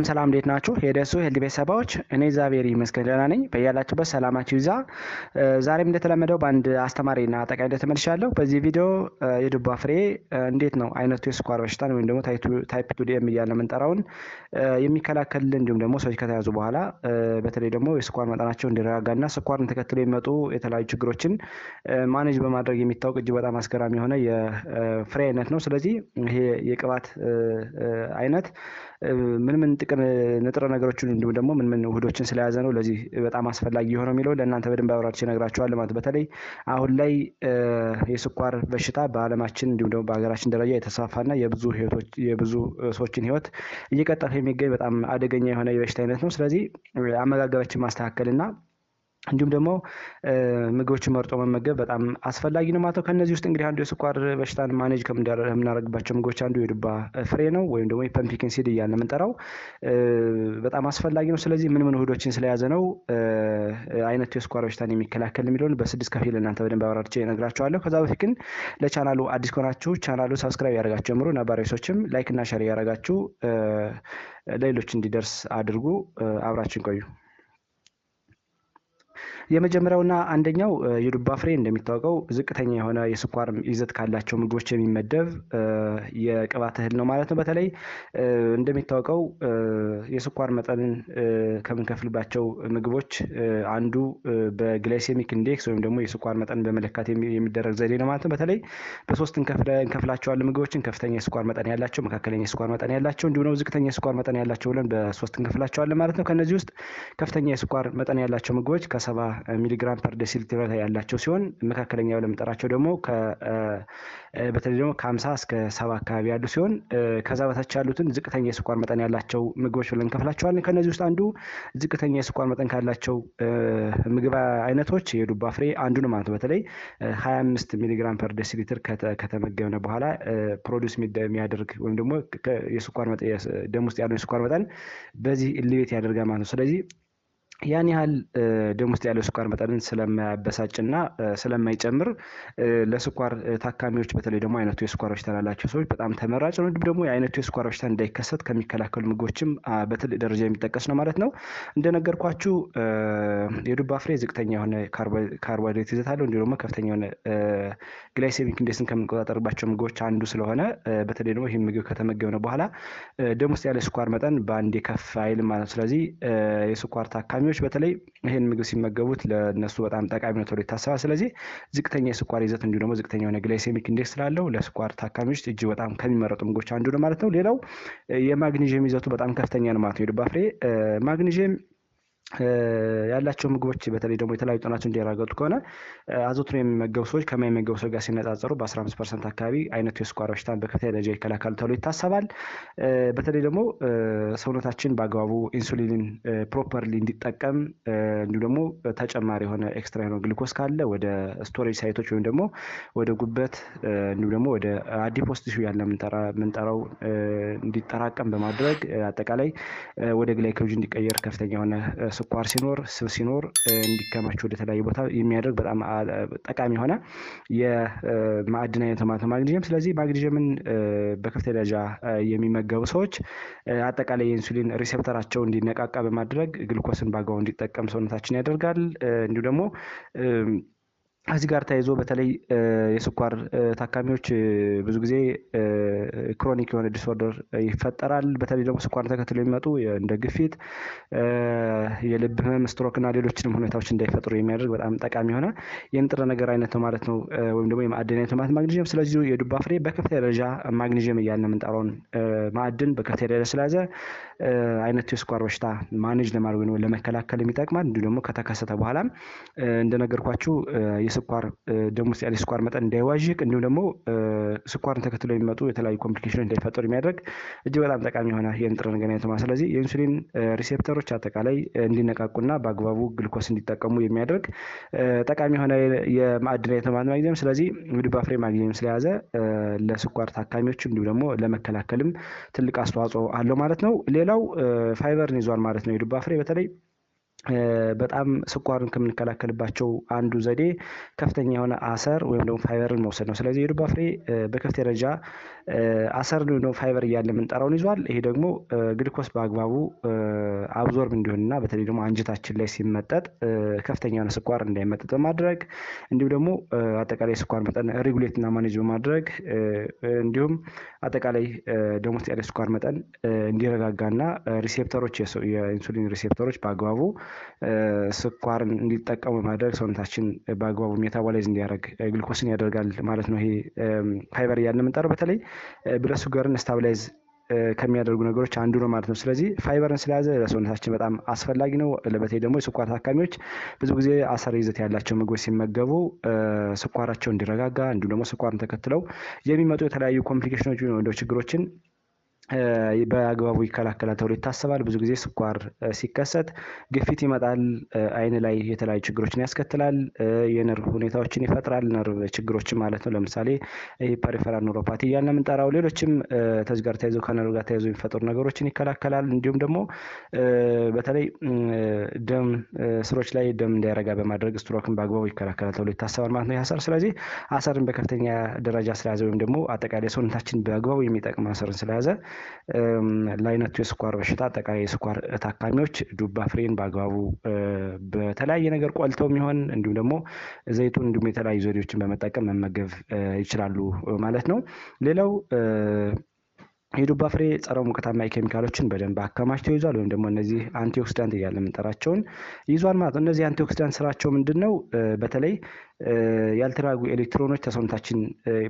ሰላም እንዴት ናችሁ? የደሱ ሄልዲ ቤተሰቦች፣ እኔ እግዚአብሔር ይመስገን ደህና ነኝ። በያላችሁበት ሰላማችሁ ይዛ። ዛሬም እንደተለመደው በአንድ አስተማሪና ጠቃሚ ቪዲዮ ተመልሻለሁ። በዚህ ቪዲዮ የዱባ ፍሬ እንዴት ነው አይነቱ የስኳር በሽታን ወይም ደግሞ ታይፕ 2 ዲኤም እያልን የምንጠራውን የሚከላከልልን እንዲሁም ደግሞ ሰዎች ከተያዙ በኋላ በተለይ ደግሞ የስኳር መጠናቸው እንዲረጋጋና ስኳርን ተከትሎ የሚመጡ የተለያዩ ችግሮችን ማኔጅ በማድረግ የሚታወቅ እጅግ በጣም አስገራሚ የሆነ የፍሬ አይነት ነው። ስለዚህ ይሄ የቅባት አይነት ምን ጥቅም ንጥረ ነገሮችን እንዲሁም ደግሞ ምን ውህዶችን ስለያዘ ነው ለዚህ በጣም አስፈላጊ የሆነው የሚለው ለእናንተ በደንብ አብራርቼ እነግራችኋለሁ ማለት። በተለይ አሁን ላይ የስኳር በሽታ በዓለማችን እንዲሁም ደግሞ በሀገራችን ደረጃ የተስፋፋና የብዙ ሰዎችን ሕይወት እየቀጠፈ የሚገኝ በጣም አደገኛ የሆነ የበሽታ አይነት ነው። ስለዚህ አመጋገባችን ማስተካከልና እንዲሁም ደግሞ ምግቦችን መርጦ መመገብ በጣም አስፈላጊ ነው ማለት ነው። ከነዚህ ውስጥ እንግዲህ አንዱ የስኳር በሽታን ማኔጅ ከምናደርግባቸው ምግቦች አንዱ የዱባ ፍሬ ነው ወይም ደግሞ የፐምፒኪን ሲድ እያልን የምንጠራው በጣም አስፈላጊ ነው። ስለዚህ ምን ውህዶችን ስለያዘ ነው አይነቱ የስኳር በሽታን የሚከላከል የሚለውን በስድስት ከፊል እናንተ በደንብ አብራርቼ እነግራችኋለሁ። ከዛ በፊት ግን ለቻናሉ አዲስ ከሆናችሁ ቻናሉ ሰብስክራይብ ያደርጋችሁ ጀምሩ። ነባራዊ ሰዎችም ላይክ እና ሼር ያደርጋችሁ ለሌሎች እንዲደርስ አድርጉ። አብራችን ቆዩ። የመጀመሪያውና አንደኛው የዱባ ፍሬ እንደሚታወቀው ዝቅተኛ የሆነ የስኳር ይዘት ካላቸው ምግቦች የሚመደብ የቅባት እህል ነው ማለት ነው። በተለይ እንደሚታወቀው የስኳር መጠንን ከምንከፍልባቸው ምግቦች አንዱ በግላይሴሚክ ኢንዴክስ ወይም ደግሞ የስኳር መጠን በመለካት የሚደረግ ዘዴ ነው ማለት ነው። በተለይ በሶስት እንከፍላቸዋለን ምግቦችን፣ ከፍተኛ የስኳር መጠን ያላቸው፣ መካከለኛ የስኳር መጠን ያላቸው እንዲሁም ደግሞ ዝቅተኛ የስኳር መጠን ያላቸው ብለን በሶስት እንከፍላቸዋለን ማለት ነው። ከነዚህ ውስጥ ከፍተኛ የስኳር መጠን ያላቸው ምግቦች ከ70 ሚሊግራም ፐር ዴሲሊትር ያላቸው ሲሆን መካከለኛ ብለን የምንጠራቸው ደግሞ በተለይ ደግሞ ከ50 እስከ 70 አካባቢ ያሉ ሲሆን ከዛ በታች ያሉትን ዝቅተኛ የስኳር መጠን ያላቸው ምግቦች ብለን እንከፍላቸዋለን። ከነዚህ ውስጥ አንዱ ዝቅተኛ የስኳር መጠን ካላቸው ምግብ አይነቶች የዱባ ፍሬ አንዱ ነው ማለት ነው። በተለይ 25 ሚሊግራም ፐር ዴሲሊትር ከተመገብነ በኋላ ፕሮዲውስ የሚያደርግ ወይም ደግሞ የስኳር መጠን ደም ውስጥ ያለው የስኳር መጠን በዚህ ኢሊቬት ያደርጋል ማለት ነው። ስለዚህ ያን ያህል ደም ውስጥ ያለው ስኳር መጠንን ስለማያበሳጭና ስለማይጨምር ለስኳር ታካሚዎች በተለይ ደግሞ አይነቱ የስኳር በሽታ ላላቸው ሰዎች በጣም ተመራጭ ነው። እንዲሁም ደግሞ የአይነቱ የስኳር በሽታ እንዳይከሰት ከሚከላከሉ ምግቦችም በትልቅ ደረጃ የሚጠቀስ ነው ማለት ነው። እንደነገርኳችሁ የዱባ ፍሬ ዝቅተኛ የሆነ ካርቦሃይድሬት ይዘት አለው። እንዲሁም ደግሞ ከፍተኛ የሆነ ግላይሴሚክ ኢንዴክስን ከምንቆጣጠርባቸው ምግቦች አንዱ ስለሆነ በተለይ ደግሞ ይህ ምግብ ከተመገብነ በኋላ ደም ውስጥ ያለ ስኳር መጠን በአንዴ ከፍ አይልም ማለት ነው። ስለዚህ የስኳር ታካሚ በተለይ ይህን ምግብ ሲመገቡት ለነሱ በጣም ጠቃሚ ነው ተብሎ ይታሰባል። ስለዚህ ዝቅተኛ የስኳር ይዘት እንዲሁም ደግሞ ዝቅተኛ የሆነ ግላይሴሚክ ኢንዴክስ ስላለው ለስኳር ታካሚዎች እጅግ በጣም ከሚመረጡ ምግቦች አንዱ ነው ማለት ነው። ሌላው የማግኒዥየም ይዘቱ በጣም ከፍተኛ ነው ማለት ነው። የዱባ ፍሬ ማግኒዥየም ያላቸው ምግቦች በተለይ ደግሞ የተለያዩ ጥናቶች እንዲያረጋግጡ ከሆነ አዘውትሮ የሚመገቡ ሰዎች ከማይመገቡ ሰው ጋር ሲነጻጸሩ በ15% አካባቢ አይነቱ የስኳር በሽታን በከፍተኛ ደረጃ ይከላከላሉ ተብሎ ይታሰባል። በተለይ ደግሞ ሰውነታችን በአግባቡ ኢንሱሊንን ፕሮፐርሊ እንዲጠቀም እንዲሁም ደግሞ ተጨማሪ የሆነ ኤክስትራ የሆነ ግሉኮስ ካለ ወደ ስቶሬጅ ሳይቶች ወይም ደግሞ ወደ ጉበት እንዲሁም ደግሞ ወደ አዲፖስ ቲሹ ያለ የምንጠራው እንዲጠራቀም በማድረግ አጠቃላይ ወደ ግላይኮጅን እንዲቀየር ከፍተኛ የሆነ ስኳር ሲኖር ስብ ሲኖር እንዲከማች ወደ ተለያየ ቦታ የሚያደርግ በጣም ጠቃሚ የሆነ የማዕድን አይነት ማለት ነው ማግኒዥየም። ስለዚህ ማግኒዥየምን በከፍተኛ ደረጃ የሚመገቡ ሰዎች አጠቃላይ የኢንሱሊን ሪሴፕተራቸው እንዲነቃቃ በማድረግ ግሉኮስን በአግባቡ እንዲጠቀም ሰውነታችን ያደርጋል። እንዲሁ ደግሞ ከዚህ ጋር ተያይዞ በተለይ የስኳር ታካሚዎች ብዙ ጊዜ ክሮኒክ የሆነ ዲስኦርደር ይፈጠራል። በተለይ ደግሞ ስኳር ተከትሎ የሚመጡ እንደ ግፊት፣ የልብ ህመም፣ ስትሮክ እና ሌሎችንም ሁኔታዎች እንዳይፈጥሩ የሚያደርግ በጣም ጠቃሚ የሆነ የንጥረ ነገር አይነት ነው ማለት ነው፣ ወይም ደግሞ የማዕድን አይነት ማለት ማግኒዥየም። ስለዚህ የዱባ ፍሬ በከፍተኛ ደረጃ ማግኒዥየም እያልን የምንጠራውን ማዕድን በከፍተኛ ደረጃ ስለያዘ አይነቱ የስኳር በሽታ ማኔጅ ለማድረግ ነው ለመከላከል የሚጠቅማል። እንዲሁ ደግሞ ከተከሰተ በኋላም እንደነገርኳችሁ የስኳር ደም ውስጥ ያለ ስኳር መጠን እንዳይዋዥቅ እንዲሁም ደግሞ ስኳርን ተከትሎ የሚመጡ የተለያዩ ኮምፕሊኬሽኖች እንዳይፈጠሩ የሚያደርግ እጅግ በጣም ጠቃሚ የሆነ የንጥረ ነገር አይነት ነው። ስለዚህ የኢንሱሊን ሪሴፕተሮች አጠቃላይ እንዲነቃቁና በአግባቡ ግሉኮስ እንዲጠቀሙ የሚያደርግ ጠቃሚ የሆነ የማዕድን አይነት ነው ማግኒዥየም። ስለዚህ የዱባ ፍሬ ማግኒዥየም ስለያዘ ለስኳር ታካሚዎች እንዲሁም ደግሞ ለመከላከልም ትልቅ አስተዋጽኦ አለው ማለት ነው። ሌላው ፋይበርን ይዟል ማለት ነው። የዱባ ፍሬ በተለይ በጣም ስኳርን ከምንከላከልባቸው አንዱ ዘዴ ከፍተኛ የሆነ አሰር ወይም ደግሞ ፋይበርን መውሰድ ነው። ስለዚህ የዱባ ፍሬ በከፍተኛ ደረጃ አሰርን ወይም ደግሞ ፋይበር እያለ የምንጠራውን ይዟል። ይሄ ደግሞ ግሉኮስ በአግባቡ አብዞርብ እንዲሆንና በተለይ ደግሞ አንጀታችን ላይ ሲመጠጥ ከፍተኛ የሆነ ስኳር እንዳይመጠጥ በማድረግ እንዲሁም ደግሞ አጠቃላይ ስኳር መጠን ሬጉሌት እና ማኔጅ በማድረግ እንዲሁም አጠቃላይ ደም ውስጥ ያለ ስኳር መጠን እንዲረጋጋና ሪሴፕተሮች የኢንሱሊን ሪሴፕተሮች በአግባቡ ስኳርን እንዲጠቀሙ ማድረግ ሰውነታችን በአግባቡ ሜታቦላይዝ እንዲያደርግ ግሉኮስን ያደርጋል ማለት ነው። ይሄ ፋይበር እያልን የምንጠራው በተለይ ብለድ ሹገርን ስታብላይዝ ከሚያደርጉ ነገሮች አንዱ ነው ማለት ነው። ስለዚህ ፋይበርን ስለያዘ ለሰውነታችን በጣም አስፈላጊ ነው። በተለይ ደግሞ የስኳር ታካሚዎች ብዙ ጊዜ አሰር ይዘት ያላቸው ምግቦች ሲመገቡ ስኳራቸው እንዲረጋጋ እንዲሁም ደግሞ ስኳርን ተከትለው የሚመጡ የተለያዩ ኮምፕሊኬሽኖች ወይም ችግሮችን በአግባቡ ይከላከላል ተብሎ ይታሰባል። ብዙ ጊዜ ስኳር ሲከሰት ግፊት ይመጣል፣ አይን ላይ የተለያዩ ችግሮችን ያስከትላል፣ የነርቭ ሁኔታዎችን ይፈጥራል፣ ነርቭ ችግሮችን ማለት ነው። ለምሳሌ ፐሪፈራል ኒውሮፓቲ እያልን የምንጠራው ሌሎችም ከዚህ ጋር ተያይዘው ከነርቭ ጋር ተያይዘው የሚፈጠሩ ነገሮችን ይከላከላል። እንዲሁም ደግሞ በተለይ ደም ስሮች ላይ ደም እንዳይረጋ በማድረግ ስትሮክን በአግባቡ ይከላከላል ተብሎ ይታሰባል ማለት ነው አሰር። ስለዚህ አሰርን በከፍተኛ ደረጃ ስለያዘ ወይም ደግሞ አጠቃላይ ሰውነታችን በአግባቡ የሚጠቅም አሰርን ስለያዘ ለአይነቱ የስኳር በሽታ አጠቃላይ የስኳር ታካሚዎች ዱባ ፍሬን በአግባቡ በተለያየ ነገር ቆልተው የሚሆን እንዲሁም ደግሞ ዘይቱን እንዲሁም የተለያዩ ዘዴዎችን በመጠቀም መመገብ ይችላሉ ማለት ነው። ሌላው የዱባ ፍሬ ጸረ ሙቀታማ ኬሚካሎችን በደንብ አከማችቶ ይዟል፣ ወይም ደግሞ እነዚህ አንቲኦክሲዳንት እያለ የምንጠራቸውን ይዟል ማለት ነው። እነዚህ አንቲኦክሲዳንት ስራቸው ምንድን ነው? በተለይ ያልተረጋጉ ኤሌክትሮኖች ከሰውነታችን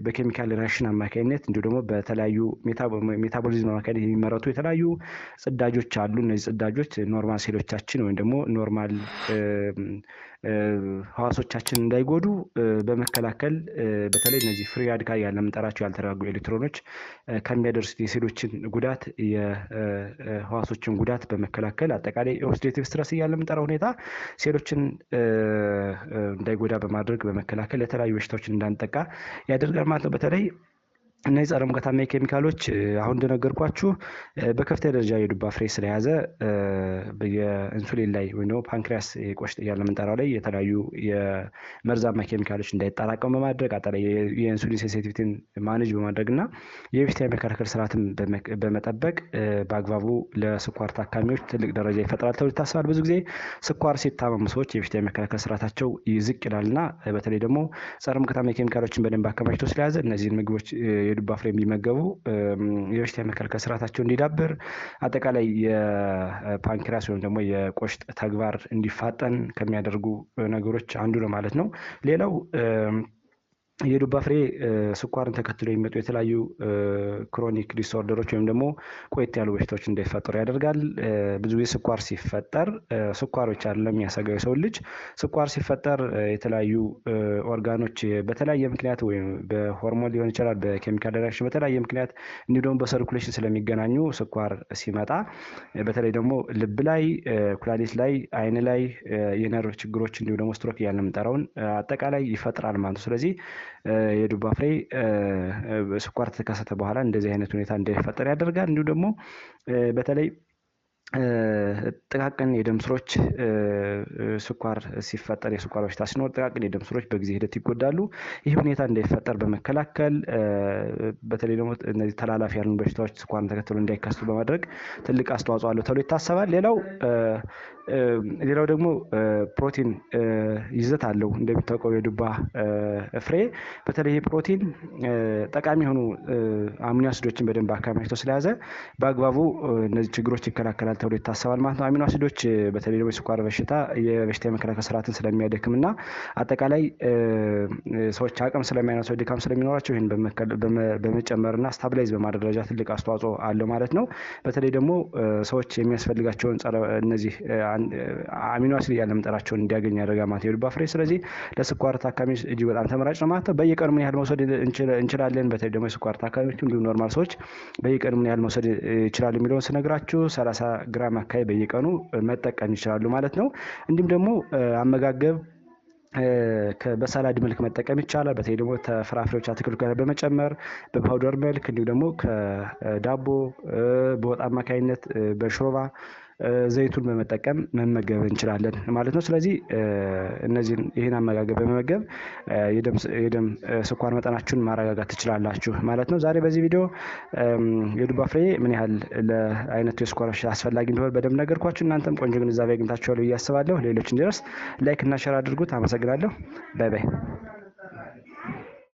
በኬሚካል ሪአክሽን አማካኝነት እንዲሁ ደግሞ በተለያዩ ሜታቦሊዝም አማካኝነት የሚመረቱ የተለያዩ ጽዳጆች አሉ። እነዚህ ጽዳጆች ኖርማል ሴሎቻችን ወይም ደግሞ ኖርማል ህዋሶቻችን እንዳይጎዱ በመከላከል በተለይ እነዚህ ፍሪ ራዲካል ያለ የምንጠራቸው ያልተረጋጉ ኤሌክትሮኖች ከሚያደርሱት የሴሎችን ጉዳት የህዋሶችን ጉዳት በመከላከል አጠቃላይ ኦክሲዴቲቭ ስትረስ እያለ የምንጠራው ሁኔታ ሴሎችን እንዳይጎዳ በማድረግ በመከላከል የተለያዩ በሽታዎችን እንዳንጠቃ ያደርጋል ማለት ነው። በተለይ እነዚህ ጸረ ሙቀታማ ኬሚካሎች አሁን እንደነገርኳችሁ በከፍተኛ ደረጃ የዱባ ፍሬ ስለያዘ የኢንሱሊን ላይ ወይም ደግሞ ፓንክሪያስ ቆሽት እያለ የምንጠራው ላይ የተለያዩ የመርዛማ ኬሚካሎች እንዳይጠራቀሙ በማድረግ አጠቃላይ የኢንሱሊን ሴንሲቲቪቲን ማኔጅ በማድረግ እና የበሽታ የመከላከል ስርዓትን በመጠበቅ በአግባቡ ለስኳር ታካሚዎች ትልቅ ደረጃ ይፈጥራል ተብሎ ይታሰባል። ብዙ ጊዜ ስኳር ሲታመሙ ሰዎች የበሽታ የመከላከል ስርዓታቸው ይዝቅ ይላልና በተለይ ደግሞ ጸረ ሙቀታማ ኬሚካሎችን በደንብ አከማችቶ ስለያዘ እነዚህን ምግቦች የዱባ ፍሬ የሚመገቡ የበሽታ የመከላከል ስርዓታቸው እንዲዳብር አጠቃላይ የፓንክሪያስ ወይም ደግሞ የቆሽት ተግባር እንዲፋጠን ከሚያደርጉ ነገሮች አንዱ ነው ማለት ነው። ሌላው የዱባ ፍሬ ስኳርን ተከትሎ የሚመጡ የተለያዩ ክሮኒክ ዲስኦርደሮች ወይም ደግሞ ቆየት ያሉ በሽታዎች እንዳይፈጠሩ ያደርጋል። ብዙ ጊዜ ስኳር ሲፈጠር ስኳር ብቻ አይደለም የሚያሰጋው የሰው ልጅ። ስኳር ሲፈጠር የተለያዩ ኦርጋኖች በተለያየ ምክንያት ወይም በሆርሞን ሊሆን ይችላል፣ በኬሚካል ሪአክሽን በተለያየ ምክንያት እንዲሁ ደግሞ በሰርኩሌሽን ስለሚገናኙ ስኳር ሲመጣ በተለይ ደግሞ ልብ ላይ፣ ኩላሊት ላይ፣ አይን ላይ የነርቭ ችግሮች እንዲሁ ደግሞ ስትሮክ እያልን የምንጠራውን አጠቃላይ ይፈጥራል ማለት ነው። ስለዚህ የዱባ ፍሬ ስኳር ከተከሰተ በኋላ እንደዚህ አይነት ሁኔታ እንዳይፈጠር ያደርጋል። እንዲሁ ደግሞ በተለይ ጥቃቅን የደም ስሮች ስኳር ሲፈጠር የስኳር በሽታ ሲኖር ጥቃቅን የደም ስሮች በጊዜ ሂደት ይጎዳሉ። ይህ ሁኔታ እንዳይፈጠር በመከላከል በተለይ ደግሞ እነዚህ ተላላፊ ያሉ በሽታዎች ስኳርን ተከትሎ እንዳይከሰቱ በማድረግ ትልቅ አስተዋጽኦ አለው ተብሎ ይታሰባል። ሌላው ደግሞ ፕሮቲን ይዘት አለው። እንደሚታወቀው የዱባ ፍሬ በተለይ ፕሮቲን ጠቃሚ የሆኑ አሚኖ አሲዶችን በደንብ አከማችቶ ስለያዘ በአግባቡ እነዚህ ችግሮች ይከላከላል ተብሎ ይታሰባል ማለት ነው። አሚኖ አሲዶች በተለይ ደግሞ የስኳር በሽታ የበሽታ የመከላከል ስርዓትን ስለሚያደክምና አጠቃላይ ሰዎች አቅም ስለማይኖራቸው ድካም ስለሚኖራቸው ይህን በመጨመርና ስታብላይዝ በማድረግ ደረጃ ትልቅ አስተዋጽኦ አለው ማለት ነው። በተለይ ደግሞ ሰዎች የሚያስፈልጋቸውን እነዚህ አሚኖ አሲድ እያልን የምንጠራቸውን እንዲያገኝ ያደርጋል ማለት ነው የዱባ ፍሬ። ስለዚህ ለስኳር ታካሚዎች እጅግ በጣም ተመራጭ ነው ማለት ነው። በየቀኑ ምን ያህል መውሰድ እንችላለን? በተለይ ደግሞ የስኳር ታካሚዎች እንዲሁም ኖርማል ሰዎች በየቀኑ ምን ያህል መውሰድ ይችላሉ የሚለውን ስነግራችሁ 30 ግራም አካባቢ በየቀኑ መጠቀም ይችላሉ ማለት ነው። እንዲሁም ደግሞ አመጋገብ በሰላድ መልክ መጠቀም ይቻላል። በተለይ ደግሞ ፍራፍሬዎች፣ አትክልት ጋር በመጨመር በፓውደር መልክ እንዲሁም ደግሞ ከዳቦ በወጥ አማካኝነት በሾርባ ዘይቱን በመጠቀም መመገብ እንችላለን ማለት ነው። ስለዚህ ይህን አመጋገብ በመመገብ የደም ስኳር መጠናችሁን ማረጋጋት ትችላላችሁ ማለት ነው። ዛሬ በዚህ ቪዲዮ የዱባ ፍሬ ምን ያህል ለአይነቱ የስኳር በሽታ አስፈላጊ እንደሆነ በደንብ ነገርኳችሁ። እናንተም ቆንጆ ግንዛቤ አግኝታችኋል ብዬ አስባለሁ። ሌሎች እንዲደርስ ላይክ እና ሼር አድርጉት። አመሰግናለሁ። ባይ ባይ።